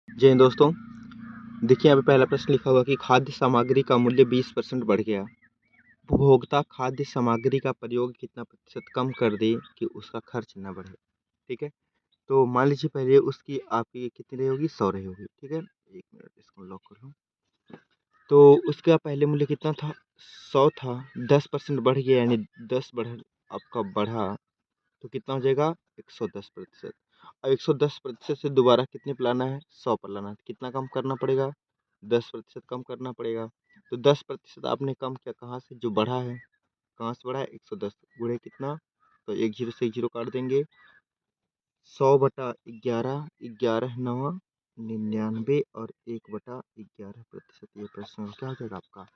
जय हिंद दोस्तों। देखिए यहाँ पे पहला प्रश्न लिखा हुआ कि खाद्य सामग्री का मूल्य 20% बढ़ गया। उपभोक्ता खाद्य सामग्री का प्रयोग कितना प्रतिशत कम कर दे कि उसका खर्च न बढ़े। ठीक है, तो मान लीजिए पहले उसकी आपकी कितनी रही होगी, 100 रही होगी। ठीक है, एक मिनट इसको लॉक कर लूँ। तो उसका पहले मूल्य कितना था, 100 था। 10% बढ़ गया, यानी 10 आपका बढ़ा, तो कितना हो जाएगा, 110%। और 110% से दोबारा कितने पर लाना है, 100 पर लाना है। तो कितना कम करना पड़ेगा, 10% कम करना पड़ेगा। तो 10% आपने कम किया कहाँ से, जो बढ़ा है, कहाँ से बढ़ा है, 110 गुणे कितना, तो एक जीरो से एक जीरो काट देंगे। 100/11, 11 नवा 99 और 1/11%। ये प्रश्न क्या हो जाएगा आपका,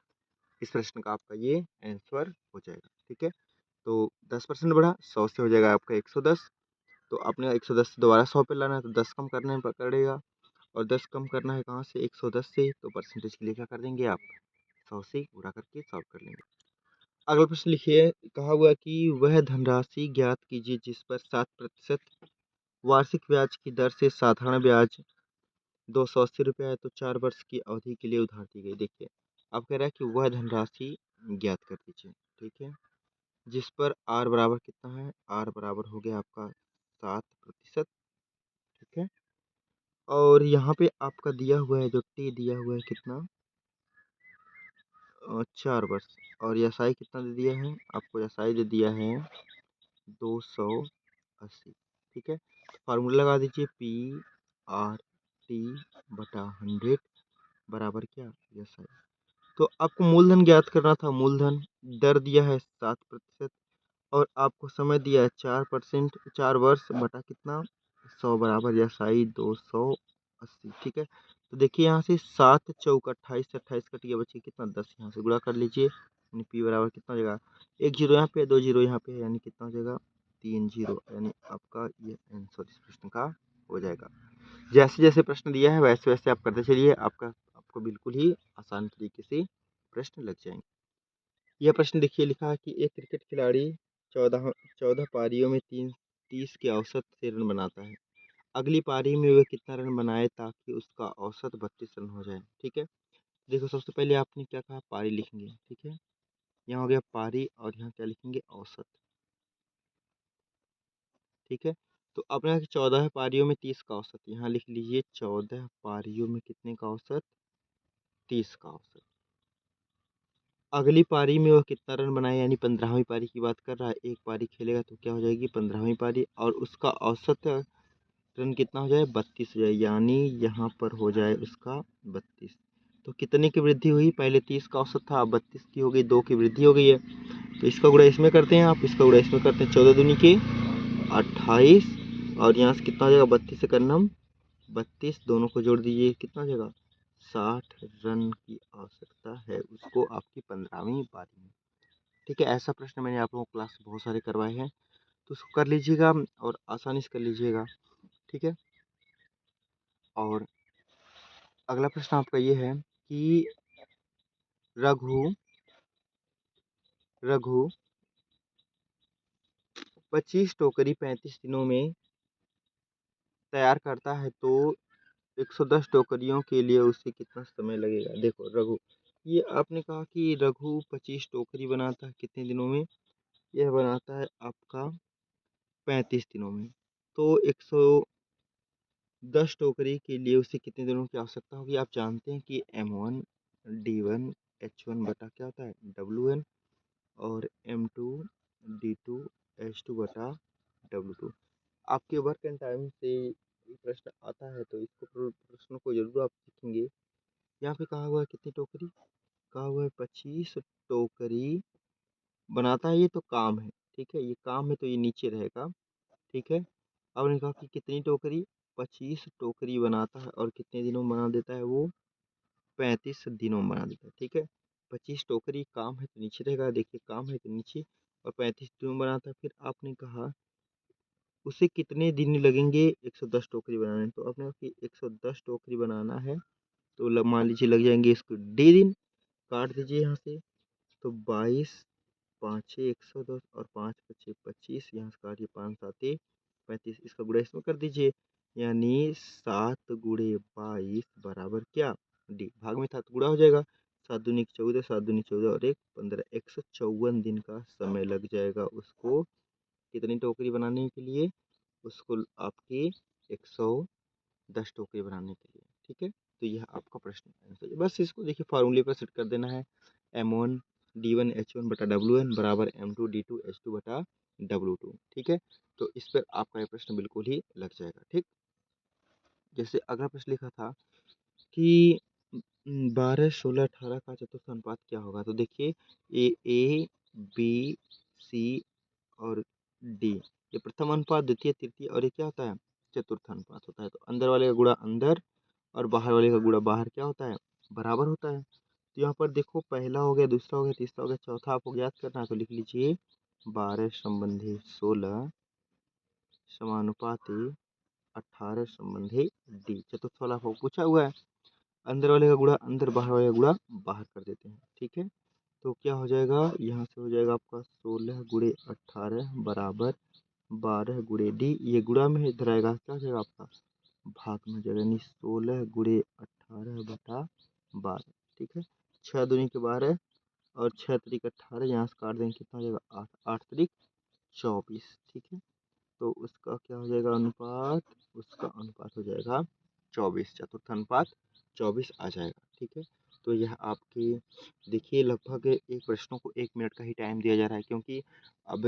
इस प्रश्न का आपका ये आंसर हो जाएगा। ठीक है, तो 10% बढ़ा, 100 से हो जाएगा आपका 110। तो आपने 110 से दोबारा 100 पे लाना है, तो 10 कम करने में पड़ेगा। और 10 कम करना है कहाँ से, 110 से, तो परसेंटेज के लिए क्या कर देंगे आप, 100 से गुणा करके सॉल्व कर लेंगे। अगला प्रश्न लिखिए, कहा हुआ कि वह धनराशि ज्ञात कीजिए जिस पर 7% वार्षिक ब्याज की दर से साधारण ब्याज 280 रुपये है, तो 4 वर्ष की अवधि के लिए उधार दी गई। देखिए अब कह रहा है कि वह धनराशि ज्ञात कर दीजिए। ठीक है, जिस पर आर बराबर कितना है, आर बराबर हो गया आपका 7%। ठीक है, और यहाँ पे आपका दिया हुआ है, जो टी दिया हुआ है कितना, 4 वर्ष। और एसआई कितना दे दिया है आपको, एसआई दे दिया है 280। ठीक है, फार्मूला लगा दीजिए, PRT/100 बराबर क्या, एसआई। तो आपको मूलधन ज्ञात करना था। मूलधन दर दिया है 7%, और आपको समय दिया है 4%, 4 वर्ष बटा कितना, 100 बराबर एसआई 280। ठीक है, तो देखिए यहाँ से 7 चौक 28 से 28 कट गया, बच्चे कितना, 10। यहाँ से गुणा कर लीजिए, यानी पी बराबर कितना हो जाएगा, एक जीरो यहाँ पे, 2 जीरो यहाँ पे, यानी कितना हो जाएगा, 3 जीरो। यानी आपका ये आंसर इस प्रश्न का हो जाएगा। जैसे जैसे प्रश्न दिया है वैसे वैसे आप करते चलिए, आपको बिल्कुल ही आसान तरीके से प्रश्न लग जाएंगे। यह प्रश्न देखिए, लिखा है कि एक क्रिकेट खिलाड़ी 14 पारियों में 30 के औसत से रन बनाता है। अगली पारी में वह कितना रन बनाए ताकि उसका औसत 32 रन हो जाए। ठीक है, देखो सबसे पहले आपने क्या कहा, पारी लिखेंगे। ठीक है, यहाँ हो गया पारी, और यहाँ क्या लिखेंगे, औसत। ठीक है, तो आपने 14 पारियों में 30 का औसत, यहाँ लिख लीजिए 14 पारियों में कितने का औसत, 30 का औसत। अगली पारी में वह कितना रन बनाए, यानी 15वीं पारी की बात कर रहा है। एक पारी खेलेगा तो क्या हो जाएगी, 15वीं पारी, और उसका औसत रन कितना हो जाए, 32 हो जाए, यानी यहाँ पर हो जाए उसका 32। तो कितने की वृद्धि हुई, पहले 30 का औसत था, अब 32 की हो गई, 2 की वृद्धि हो गई है। तो इसका गुणा इसमें करते हैं आप, इसका गुणा इसमें करते हैं, 14 दूनी के 28, और यहाँ से कितना हो जाएगा, 32 से करना, 32 दोनों को जोड़ दीजिए, कितना हो जाएगा, 60 रन की आवश्यकता है उसको आपकी 15वीं पारी में। ठीक है, ऐसा प्रश्न मैंने आप लोगों को क्लास में बहुत सारे करवाए हैं, तो उसको कर लीजिएगा और आसानी से कर लीजिएगा। ठीक है, और अगला प्रश्न आपका ये है कि रघु रघु 25 टोकरी 35 दिनों में तैयार करता है, तो 110 टोकरियों के लिए उसे कितना समय लगेगा। देखो रघु, ये आपने कहा कि रघु 25 टोकरी बनाता है कितने दिनों में, यह बनाता है आपका 35 दिनों में। तो 110 टोकरी के लिए उसे कितने दिनों की आवश्यकता होगी। आप जानते हैं कि M1 D1 H1 बटा क्या होता है, WN, और M2 D2 H2 बटा W2। आपके वर्क एंड टाइम से प्रश्न आता है, तो इसको प्रश्नों को जरूर आप सीखेंगे। यहाँ पे कहा हुआ है कितनी टोकरी, कहा हुआ है 25 टोकरी बनाता है, ये तो काम है। ठीक है, ये काम है तो ये नीचे रहेगा। ठीक है, अब ने कहा कि कितनी टोकरी, 25 टोकरी बनाता है, और कितने दिनों में बना देता है वो, 35 दिनों में बना देता है। ठीक है, 25 टोकरी काम है तो नीचे रहेगा, देखिए काम है तो नीचे, और 35 दिनों में बनाता है। फिर आपने कहा उसे कितने दिन लगेंगे 110 टोकरी बनाने, तो आपने कहा कि 110 टोकरी बनाना है, तो मान लीजिए लग जाएंगे इसको D दिन। काट दीजिए यहाँ से, तो 22 5 6 110 और 5 5 25, यहाँ से काटिए, 5 7 35, इसका गुणा इसमें कर दीजिए, यानी 7 गुणे 22 बराबर क्या, डी। भाग में था तो गुणा हो जाएगा, 7 दूनी 14, 7 दूनी 14 और 1 15, 154 दिन का समय लग जाएगा उसको कितनी टोकरी बनाने के लिए, उसको आपकी 110 टोकरी बनाने के लिए। ठीक है, तो यह आपका प्रश्न आंसर है। बस इसको देखिए फार्मूले पर सेट कर देना है, M1 D1 H1 बटा WN बराबर M2 D2 H2 बटा W2। ठीक है, तो इस पर आपका ये प्रश्न बिल्कुल ही लग जाएगा। ठीक, जैसे अगला प्रश्न लिखा था कि 12 16 18 का चतुर्थ अनुपात क्या होगा, तो देखिए ए बी सी और डी, ये प्रथम अनुपात, द्वितीय तृतीय और ये क्या होता है, चतुर्थ अनुपात होता है। तो अंदर वाले का गुणा अंदर और बाहर वाले का गुणा बाहर क्या होता है, बराबर होता है। तो यहाँ पर देखो पहला हो गया, दूसरा हो गया, तीसरा हो गया, चौथा आपको याद करना है तो लिख लीजिए 12 संबंधी 16 समानुपाती 18 संबंधी डी। चतुर्थ वाला आपको पूछा हुआ है, अंदर वाले का गुणा अंदर, बाहर वाले का गुणा बाहर कर देते हैं। ठीक है, तो क्या हो जाएगा, यहाँ से हो जाएगा आपका 16 गुणे 18 बराबर 12 गुणे डी, ये गुणा में इधर आएगा, क्या हो जाएगा आपका भाग में हो जाएगा, यानी 16 गुणे 18 बटा 12। ठीक है, 6 दूनी के 12 और 6 तरीक 18, यहाँ से काट देंगे कितना हो जाएगा 8, 8 तरीक 24। ठीक है, तो उसका क्या हो जाएगा अनुपात, उसका अनुपात हो जाएगा 24, चतुर्थ अनुपात 24 आ जाएगा। ठीक है, तो यह आपके देखिए लगभग एक प्रश्नों को 1 मिनट का ही टाइम दिया जा रहा है, क्योंकि अब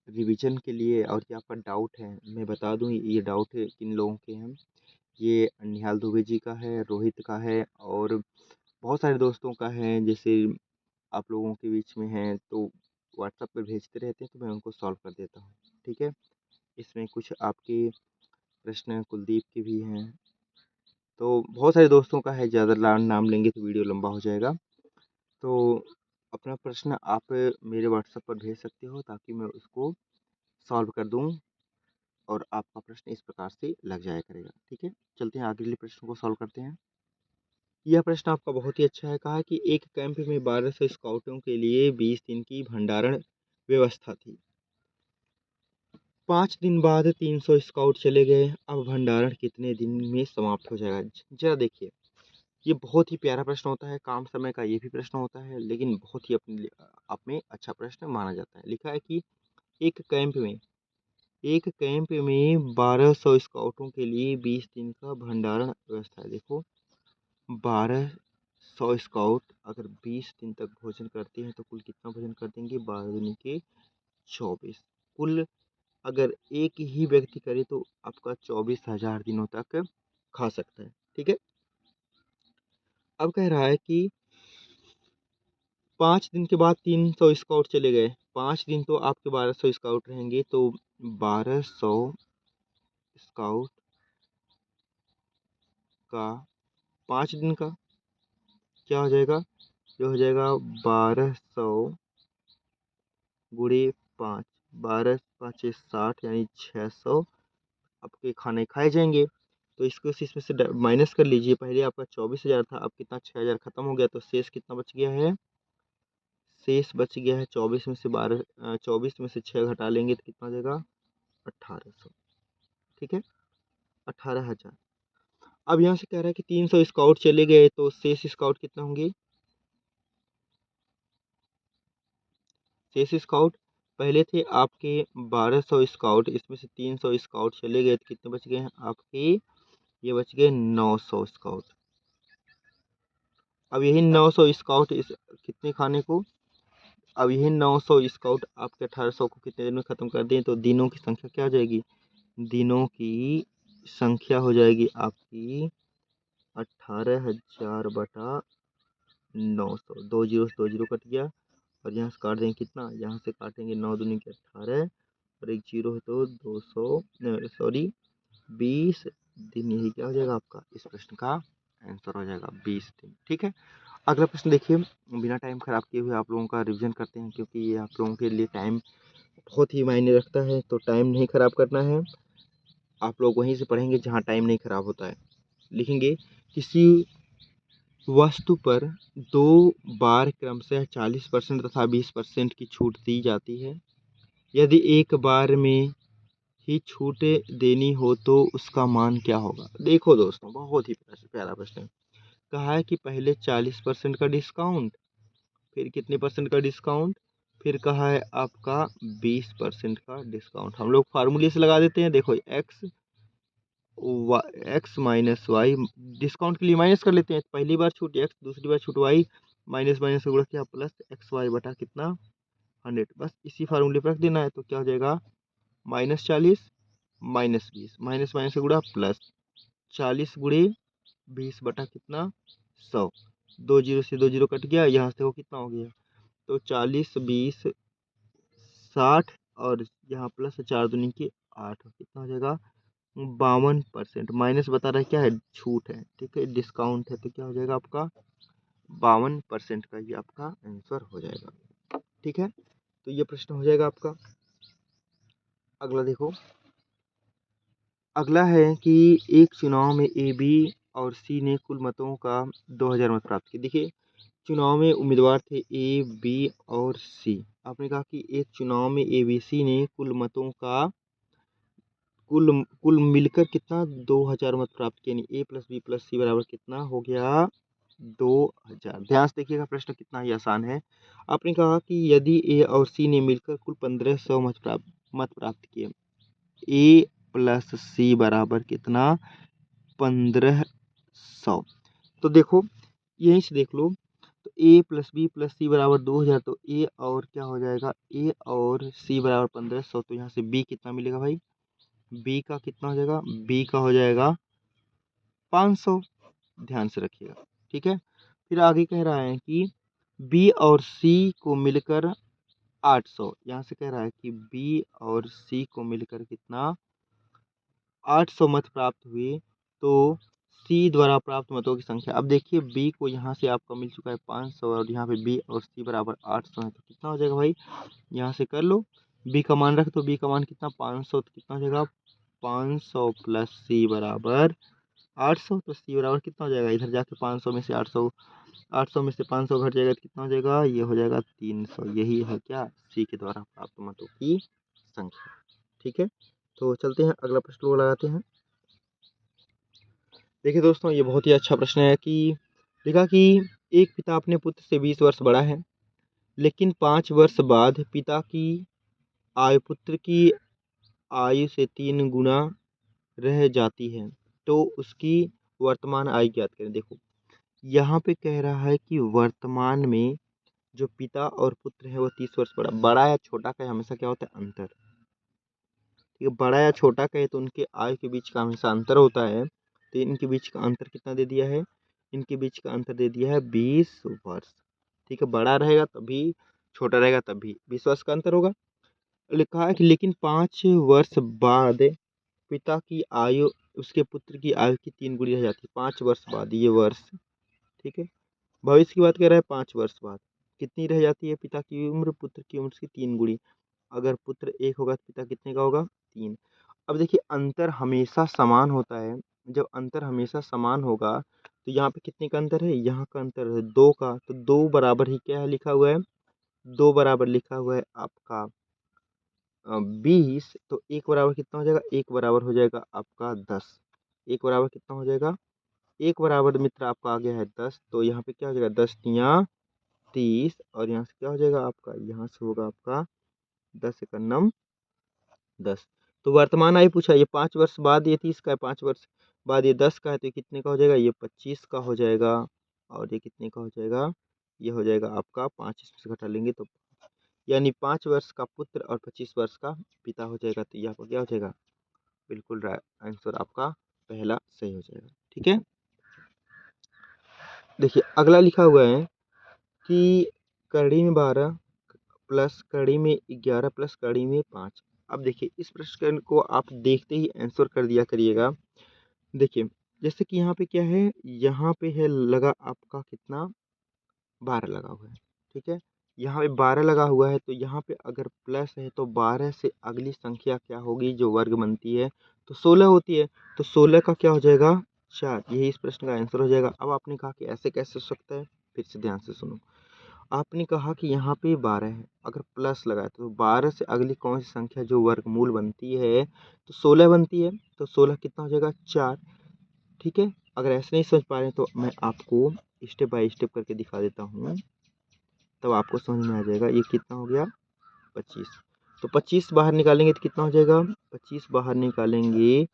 रिवीजन के लिए और क्या आपका डाउट है मैं बता दूं, ये डाउट है किन लोगों के हैं, ये निहाल दुबे जी का है, रोहित का है और बहुत सारे दोस्तों का है, जैसे आप लोगों के बीच में है, तो व्हाट्सएप पर भेजते रहते हैं तो मैं उनको सॉल्व कर देता हूँ। ठीक है, इसमें कुछ आपके प्रश्न कुलदीप के भी हैं, तो बहुत सारे दोस्तों का है, ज़्यादा नाम लेंगे तो वीडियो लंबा हो जाएगा। तो अपना प्रश्न आप मेरे व्हाट्सएप पर भेज सकते हो ताकि मैं उसको सॉल्व कर दूं और आपका प्रश्न इस प्रकार से लग जाया करेगा। ठीक है, चलते हैं अगले प्रश्न को सॉल्व करते हैं। यह प्रश्न आपका बहुत ही अच्छा है, कहा कि एक कैंप में 1200 स्काउटों के लिए 20 दिन की भंडारण व्यवस्था थी। 5 दिन बाद 300 स्काउट चले गए, अब भंडारण कितने दिन में समाप्त हो जाएगा। जरा देखिए, ये बहुत ही प्यारा प्रश्न होता है, कम समय का ये भी प्रश्न होता है, लेकिन बहुत ही अपने आप में अच्छा प्रश्न माना जाता है। लिखा है कि एक कैंप में 1200 स्काउटों के लिए 20 दिन का भंडारण व्यवस्था है। देखो 1200 स्काउट अगर 20 दिन तक भोजन करते हैं तो कुल कितना भोजन कर देंगे, 12 दूनी के 24, कुल अगर एक ही व्यक्ति करे तो आपका 24,000 दिनों तक खा सकता है। ठीक है, अब कह रहा है कि 5 दिन के बाद 300 स्काउट चले गए, 5 दिन तो आपके 1200 स्काउट रहेंगे, तो 1200 स्काउट का 5 दिन का क्या हो जाएगा, ये हो जाएगा 1200 गुणे 5, 12 5 60 यानी 600 आपके खाने खाए जाएंगे। तो इसको इसमें से माइनस कर लीजिए, पहले आपका 24,000 था, अब कितना 6,000 खत्म हो गया, तो शेष कितना बच गया है, शेष बच गया है 24 में से 24 में से 6 घटा लेंगे तो कितना हो जाएगा 1800। ठीक है, 18,000। अब यहाँ से कह रहा है कि 300 स्काउट चले गए, तो शेष स्काउट कितना होंगे, शेष स्काउट पहले थे आपके 1200 स्काउट, इसमें से 300 स्काउट चले गए तो कितने बच गए हैं आपके, ये बच गए 900 स्काउट। अब यही 900 स्काउट इस कितने खाने को, अब यही 900 स्काउट आपके 1800 को कितने दिन में ख़त्म कर दें, तो दिनों की संख्या क्या हो जाएगी, दिनों की संख्या हो जाएगी आपकी 18,000 बटा 900, 2 जीरो से 2 जीरो कट गया और यहाँ से काट देंगे कितना, यहाँ से काटेंगे 9 दूनी के 18 और एक जीरो है तो 200 सॉरी 20 दिन, यही क्या हो जाएगा आपका इस प्रश्न का आंसर हो जाएगा 20 दिन। ठीक है, अगला प्रश्न देखिए, बिना टाइम खराब किए हुए आप लोगों का रिवीजन करते हैं, क्योंकि ये आप लोगों के लिए टाइम बहुत ही मायने रखता है, तो टाइम नहीं खराब करना है, आप लोग वहीं से पढ़ेंगे जहाँ टाइम नहीं खराब होता है। लिखेंगे किसी वस्तु पर 2 बार क्रमशः 40% तथा 20% की छूट दी जाती है, यदि एक बार में ही छूट देनी हो तो उसका मान क्या होगा। देखो दोस्तों, बहुत ही प्यारा प्रश्न है। कहा है कि पहले 40% का डिस्काउंट, फिर कितने परसेंट का डिस्काउंट, फिर कहा है आपका 20% का डिस्काउंट। हम लोग फार्मूले से लगा देते हैं। देखो एक्स माइनस वाई, डिस्काउंट के लिए माइनस कर लेते हैं। पहली बार छूट एक्स, दूसरी बार छूट वाई, माइनस माइनस का गुणा किया प्लस एक्स वाई बटा कितना 100। बस इसी फार्मूले पर रख देना है। तो क्या हो जाएगा -40 -20, माइनस माइनस का गुणा प्लस 40 गुणे 20 बटा कितना 100। 2 जीरो से 2 जीरो कट गया, यहाँ से वो कितना हो गया, तो 40 20 60 और यहाँ प्लस 4 दूनी की 8, कितना हो जाएगा 52%। माइनस बता रहा है क्या है, छूट है, ठीक है, डिस्काउंट है, तो क्या हो जाएगा आपका 52% का ये आपका आंसर हो जाएगा। ठीक है, तो ये प्रश्न हो जाएगा आपका। अगला देखो, अगला है कि एक चुनाव में ए बी और सी ने कुल मतों का 2000 मत प्राप्त किए। देखिए, चुनाव में उम्मीदवार थे ए बी और सी। आपने कहा कि एक चुनाव में ए बी सी ने कुल मतों का कुल मिलकर कितना 2000 मत प्राप्त किए, यानी ए प्लस बी प्लस सी बराबर कितना हो गया 2000। ध्यान से देखिएगा, प्रश्न कितना ही आसान है। आपने कहा कि यदि ए और सी ने मिलकर कुल 1500 मत प्राप्त किए, ए प्लस सी बराबर कितना 1500। तो देखो, यहीं से देख लो, तो ए प्लस बी प्लस सी बराबर 2000, तो ए और क्या हो जाएगा, ए और सी बराबर 1500। तो यहाँ से बी कितना मिलेगा भाई, बी का कितना हो जाएगा, बी का हो जाएगा 500। ध्यान से रखिएगा, ठीक है। फिर आगे कह रहा है कि बी और सी को मिलकर 800। यहाँ से कह रहा है कि बी और सी को मिलकर कितना 800 मत प्राप्त हुए, तो सी द्वारा प्राप्त मतों की संख्या। अब देखिए, बी को यहाँ से आपका मिल चुका है 500 और यहाँ पे बी और सी बराबर 800 है, तो कितना हो जाएगा भाई, यहाँ से कर लो, बी का मान रख, तो बी का मान कितना 500, तो कितना हो जाएगा 500 प्लस सी बराबर 800। तो सी बराबर कितना हो जाएगा, इधर जाके 500 में से 800 में से 500 घट जाएगा, तो कितना हो जाएगा, ये हो जाएगा 300। यही है क्या, सी के द्वारा प्राप्त मतों की संख्या। ठीक है, तो चलते हैं अगला प्रश्न को लगाते हैं। देखिए दोस्तों, ये बहुत ही अच्छा प्रश्न है कि लिखा कि एक पिता अपने पुत्र से 20 वर्ष बड़ा है, लेकिन 5 वर्ष बाद पिता की आयु पुत्र की आयु से 3 गुना रह जाती है, तो उसकी वर्तमान आयु ज्ञात करें। देखो, यहाँ पे कह रहा है कि वर्तमान में जो पिता और पुत्र है वो 30 वर्ष बड़ा या छोटा का हमेशा क्या होता है, अंतर। ठीक है, बड़ा या छोटा का है तो उनके आयु के बीच का हमेशा अंतर होता है। तो इनके बीच का अंतर कितना दे दिया है, इनके बीच का अंतर दे दिया है 20 वर्ष। ठीक है, बड़ा रहेगा तभी, छोटा रहेगा तभी 20 वर्ष का अंतर होगा। लिखा है कि लेकिन 5 वर्ष बाद पिता की आयु उसके पुत्र की आयु की 3 गुनी रह जाती है। 5 वर्ष बाद, ये वर्ष, ठीक है, भविष्य की बात कर रहा है। 5 वर्ष बाद कितनी रह जाती है, पिता की उम्र पुत्र की उम्र की 3 गुनी। अगर पुत्र 1 होगा तो पिता कितने का होगा, 3। अब देखिए, अंतर हमेशा समान होता है। जब अंतर हमेशा समान होगा तो यहाँ पे कितने का अंतर है, यहाँ का अंतर है 2 का, तो 2 बराबर ही क्या है लिखा हुआ है, 2 बराबर लिखा हुआ है आपका 20। तो 1 बराबर कितना हो जाएगा, 1 बराबर हो जाएगा आपका 10। 1 बराबर कितना हो जाएगा, 1 बराबर मित्र आपका आ गया है 10। तो यहाँ पे क्या हो जाएगा, 10 तियाँ 30, और यहाँ से क्या हो जाएगा आपका, यहाँ से होगा आपका 10 एकम 10। तो वर्तमान आयु पूछा, ये 5 वर्ष बाद ये 30 का है, 5 वर्ष बाद ये 10 का है, तो ये कितने का हो जाएगा, ये 25 का हो जाएगा। और ये कितने का हो जाएगा, ये हो जाएगा आपका 5, इसमें से घटा लेंगे तो, यानी 5 वर्ष का पुत्र और 25 वर्ष का पिता हो जाएगा। तो ये आपका क्या हो जाएगा, बिल्कुल आंसर आपका पहला सही हो जाएगा। ठीक है, देखिए अगला लिखा हुआ है कि कड़ी में 12 प्लस कड़ी में 11 प्लस कड़ी में 5। अब देखिए, इस प्रश्न को आप देखते ही आंसर कर दिया करिएगा। देखिए, जैसे कि यहाँ पे क्या है, यहाँ पे है लगा आपका कितना 12 लगा हुआ है, ठीक है, यहाँ पे 12 लगा हुआ है, तो यहाँ पे अगर प्लस है तो 12 से अगली संख्या क्या होगी जो वर्ग बनती है, तो 16 होती है। तो 16 का क्या हो जाएगा 4, यही इस प्रश्न का आंसर हो जाएगा। अब आपने कहा कि ऐसे कैसे हो सकता है, फिर से ध्यान से सुनो। आपने कहा कि यहाँ पे 12 है, अगर प्लस लगाए तो 12 से अगली कौन सी संख्या जो वर्गमूल बनती है, तो 16 बनती है। तो 16 कितना हो जाएगा 4। ठीक है, अगर ऐसे नहीं समझ पा रहे हैं तो मैं आपको स्टेप बाय स्टेप करके दिखा देता हूँ, तब आपको समझ में आ जाएगा। ये कितना हो गया 25। तो 25 बाहर निकालेंगे तो कितना हो जाएगा, 25 बाहर निकालेंगे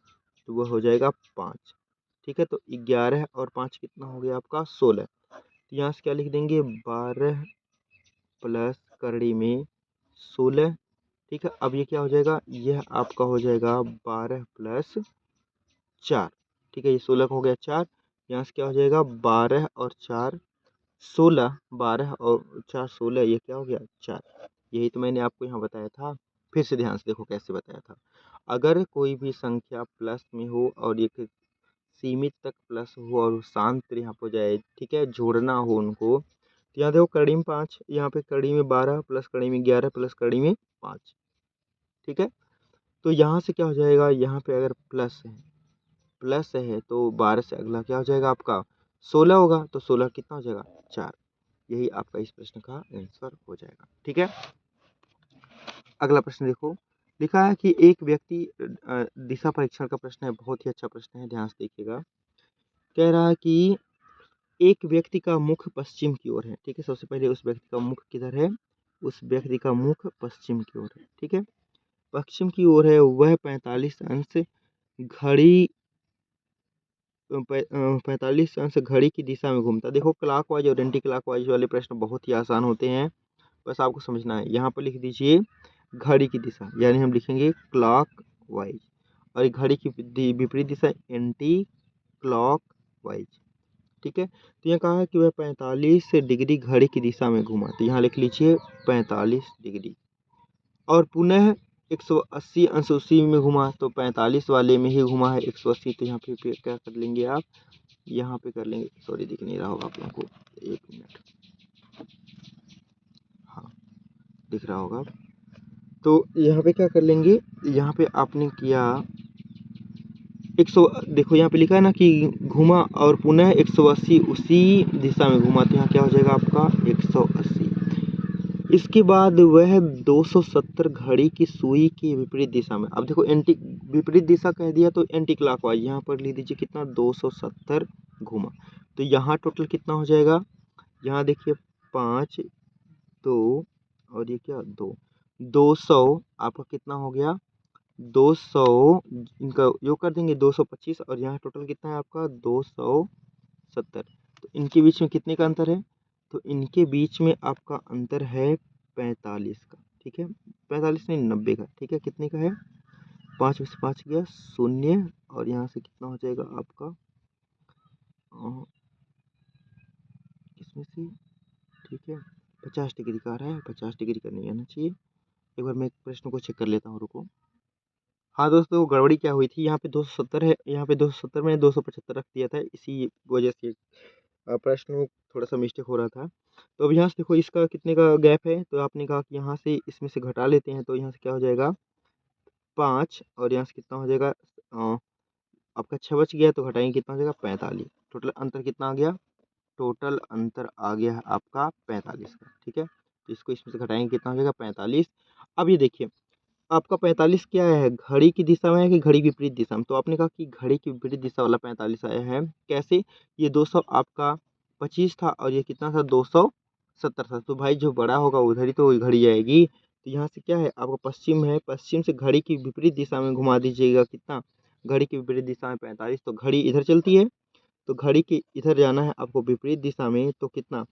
तो वह हो जाएगा 5। ठीक है, तो 11 और 5 कितना हो गया आपका 16। तो यहाँ से क्या लिख देंगे 12 प्लस करड़ी में 16। ठीक है, अब ये क्या हो जाएगा, यह आपका हो जाएगा 12 प्लस 4। ठीक है, ये 16 का हो गया 4। यहाँ से क्या हो जाएगा 12 और 4 16, 12 और 4 16, ये क्या हो गया 4। यही तो मैंने आपको यहाँ बताया था। फिर से ध्यान से देखो कैसे बताया था। अगर कोई भी संख्या प्लस में हो और एक सीमित तक प्लस हो और शांत यहाँ पर जाए, ठीक है, जोड़ना हो उनको, तो यहाँ देखो कड़ी में 5, यहाँ पे कड़ी में 12 प्लस कड़ी में 11 प्लस कड़ी में 5। ठीक है, तो यहाँ से क्या हो जाएगा, यहाँ पे अगर प्लस है तो 12 से अगला क्या हो जाएगा आपका 16 होगा। तो 16 कितना हो जाएगा 4। यही आपका इस प्रश्न का आंसर हो जाएगा। ठीक है, अगला प्रश्न देखो, लिखा है कि एक व्यक्ति दिशा परीक्षण का प्रश्न है, बहुत ही अच्छा प्रश्न है, ध्यान से देखिएगा। कह रहा है कि एक व्यक्ति का मुख पश्चिम की ओर है। ठीक है, सबसे पहले उस व्यक्ति का मुख किधर है, उस व्यक्ति का मुख पश्चिम की ओर है। ठीक है, पश्चिम की ओर है, वह 45 अंश घड़ी 45 अंश घड़ी की दिशा में घूमता। देखो क्लॉकवाइज और एंटी क्लॉकवाइज वाले प्रश्न बहुत ही आसान होते हैं, बस आपको समझना है। यहाँ पर लिख दीजिए घड़ी की दिशा, यानी हम लिखेंगे क्लॉक वाइज, और घड़ी की विपरीत दिशा एंटी क्लॉक वाइज। ठीक है, तो यहाँ कहा है कि वह 45 डिग्री घड़ी की दिशा में घूमा, तो यहाँ लिख लीजिए 45 डिग्री। और पुनः 180 अंश उसी में घुमा, तो 45 वाले में ही घुमा है 180। तो यहाँ पे क्या कर लेंगे आप, यहाँ पे कर लेंगे, सॉरी दिख नहीं रहा होगा आप लोगों को, 1 मिनट, हाँ दिख रहा होगा। तो यहाँ पे क्या कर लेंगे, यहाँ पे आपने किया 100, देखो यहाँ पे लिखा है ना कि घुमा और पुनः 180 उसी दिशा में घुमा, तो यहाँ क्या हो जाएगा आपका 180। इसके बाद वह 270 घड़ी की सुई की विपरीत दिशा में, अब देखो एंटी विपरीत दिशा कह दिया तो एंटी क्लॉकवाइज, यहाँ पर लिख दीजिए कितना 270 घुमा। तो यहाँ टोटल कितना हो जाएगा, यहाँ देखिए 5 2 और ये क्या 2, 200 आपका कितना हो गया 200, इनका योग कर देंगे 225, और यहाँ टोटल कितना है आपका 270। तो इनके बीच में कितने का अंतर है, तो इनके बीच में आपका अंतर है 45 का। ठीक है, 45 नहीं 90 का। ठीक है, कितने का है, 5 में से 5 गया 0, और यहाँ से कितना हो जाएगा आपका इसमें से, ठीक है 50 डिग्री का आ रहा है, 50 डिग्री का नहीं आना चाहिए। एक बार मैं प्रश्न को चेक कर लेता हूँ, रुको। हाँ दोस्तों, गड़बड़ी क्या हुई थी, यहाँ पे 270 है, यहाँ पे 270 में 275 रख दिया था, इसी वजह से प्रश्न में थोड़ा सा मिस्टेक हो रहा था। तो अब यहाँ से देखो इसका कितने का गैप है, तो आपने कहा कि यहाँ से इसमें से घटा लेते हैं, तो यहाँ से क्या हो जाएगा 5, और यहाँ से कितना हो जाएगा आपका 6 बच गया, तो घटाएंगे कितना हो जाएगा 45। टोटल अंतर कितना आ गया, टोटल अंतर आ गया है आपका 45 का। ठीक है, तो इसको इसमें से घटाएंगे कितना हो जाएगा 45। अब ये देखिए आपका 45 क्या है, घड़ी की दिशा में है कि घड़ी की विपरीत दिशा में, तो आपने कहा कि घड़ी की विपरीत दिशा वाला 45 आया है। कैसे, ये 200 आपका 25 था और ये कितना था 270 था, तो भाई जो बड़ा होगा उधर ही तो घड़ी जाएगी। तो यहाँ से क्या है आपका पश्चिम है, पश्चिम से घड़ी की विपरीत दिशा में घुमा दीजिएगा, कितना, घड़ी की विपरीत दिशा में 45, तो घड़ी इधर चलती है, तो घड़ी के इधर जाना है आपको विपरीत दिशा में, तो कितना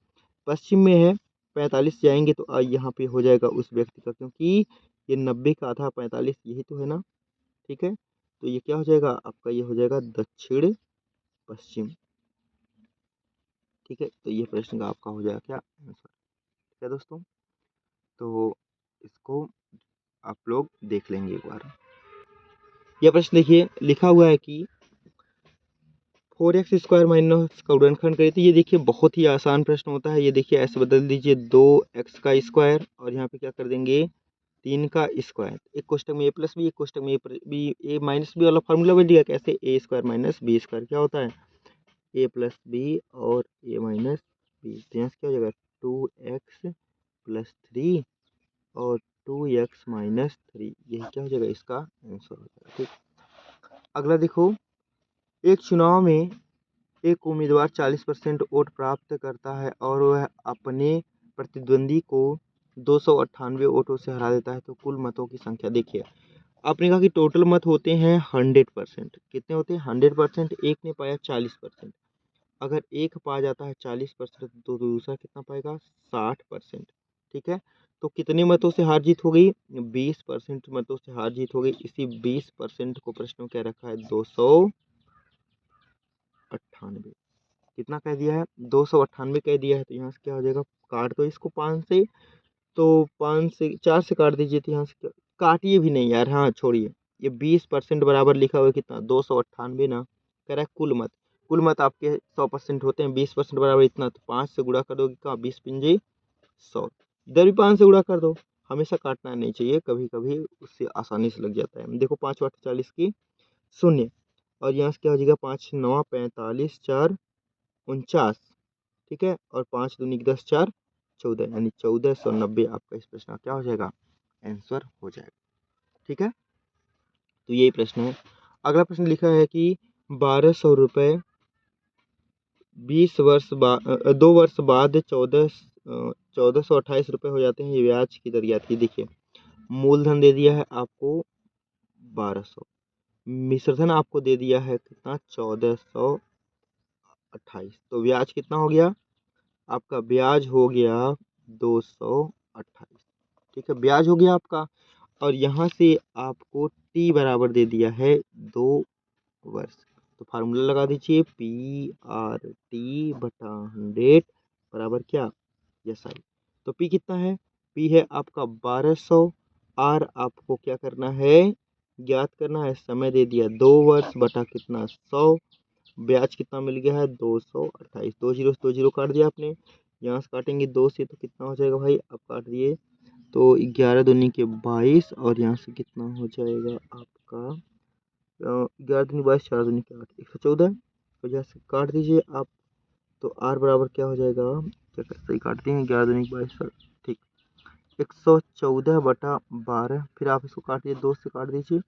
पश्चिम में है 45 जाएंगे, तो यहाँ पे हो जाएगा उस व्यक्ति का, क्योंकि ये 90 का आधा 45 यही तो है ना। ठीक है, तो ये क्या हो जाएगा आपका, ये हो जाएगा दक्षिण पश्चिम। ठीक है, तो ये प्रश्न का आपका हो जाएगा क्या आंसर। ठीक है दोस्तों, तो इसको आप लोग देख लेंगे एक बार। यह प्रश्न देखिए लिखा हुआ है कि 4x² माइनस का गुणनखंड करें, तो ये देखिए बहुत ही आसान प्रश्न होता है। ये देखिए ऐसे बदल दीजिए 2x का स्क्वायर, और यहाँ पे क्या कर देंगे 3 का स्क्वायर, एक कोष्टक में a प्लस बी, एक कोष्टक में ए माइनस बी वाला फॉर्मूला बन गया। कैसे, a² माइनस b² क्या होता है a प्लस बी और a माइनस बी, तो यहाँ से क्या हो जाएगा 2x प्लस 3 और 2x माइनस 3, यही क्या हो जाएगा, इसका आंसर हो जाएगा। ठीक, अगला देखो, एक चुनाव में एक उम्मीदवार 40% वोट प्राप्त करता है और वह अपने प्रतिद्वंदी को 298 वोटों से हरा देता है, तो कुल मतों की संख्या देखिए। आपने कहा कि टोटल मत होते हैं 100%, कितने होते हैं 100%, एक ने पाया 40%। अगर एक पा जाता है 40% तो दूसरा कितना पाएगा 60%। ठीक है, तो कितने मतों से हार जीत हो गई, 20% मतों से हार जीत हो गई। इसी 20% को प्रश्न में क्या रखा है, 298, कितना कह दिया है 298 कह दिया है, तो यहाँ से क्या हो जाएगा, काट दो इसको 5 से, तो 5 से 4 से काट दीजिए, तो यहाँ से काटिए भी नहीं यार, हाँ छोड़िए, ये 20% बराबर लिखा हुआ है कितना 298 ना, कह रहा है कुल मत, कुल मत आपके 100% होते हैं, 20% बराबर इतना, तो 5 से गुणा कर दोगे कहाँ, 20 पंजे 100, इधर भी 5 से गुणा कर दो, हमेशा काटना नहीं चाहिए, कभी कभी उससे आसानी से लग जाता है। देखो 5 8 40 की शून्य, और यहाँ से क्या हो जाएगा 5 9 45 4 49, ठीक है, और 5 दूनी 10 4 14, यानी 1490 आपका इस प्रश्न का क्या हो जाएगा, आंसर हो जाएगा। ठीक है, तो यही प्रश्न है। अगला प्रश्न लिखा है कि 1200 रुपये 2 वर्ष बाद 1428 रुपये हो जाते हैं, ये ब्याज की दर याद की। देखिए मूलधन दे दिया है आपको 1200, मिश्रधन आपको दे दिया है कितना 1428, तो ब्याज कितना हो गया, आपका ब्याज हो गया 228। ठीक है, ब्याज हो गया आपका, और यहाँ से आपको टी बराबर दे दिया है 2 वर्ष, तो फार्मूला लगा दीजिए PRT/100 बराबर क्या, SI। तो P कितना है, P है आपका 1200, R आपको क्या करना है, ज्ञात करना है, समय दे दिया 2 वर्ष बटा कितना 100, ब्याज कितना मिल गया है 228, 2 जीरो काट दिया आपने, यहाँ से काटेंगे 2 से तो कितना हो जाएगा भाई, आप काट दिए तो 11 दूनी के 22, और यहाँ से कितना हो जाएगा आपका 11 दूनी 22, 4 दूनी के 8, 114, और यहाँ से काट दीजिए आप, तो आर बराबर क्या हो जाएगा, क्या कर सही काटते हैं 11 दूनी 22, ठीक 114/12, फिर आप इसको काटिए 2 से काट दीजिए,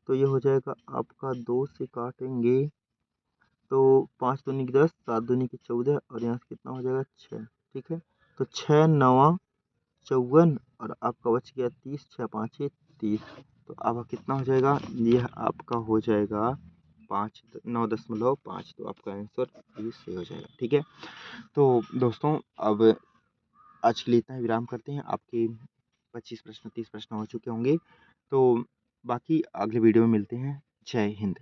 तो ये हो जाएगा आपका 2 से काटेंगे तो 5 दूनी की 10, 7 दूनी की 14, और यहाँ से कितना हो जाएगा 6। ठीक है, तो 6 9 54, और आपका बच गया 30, 6 5 30, तो आपका कितना हो जाएगा, यह आपका हो जाएगा 9.5, तो आपका आंसर 20 सही हो जाएगा। ठीक है, तो दोस्तों अब आज के लिए इतना ही विराम करते हैं, आपके 25 प्रश्न 30 प्रश्न हो चुके होंगे, तो बाकी अगले वीडियो में मिलते हैं। जय हिंद।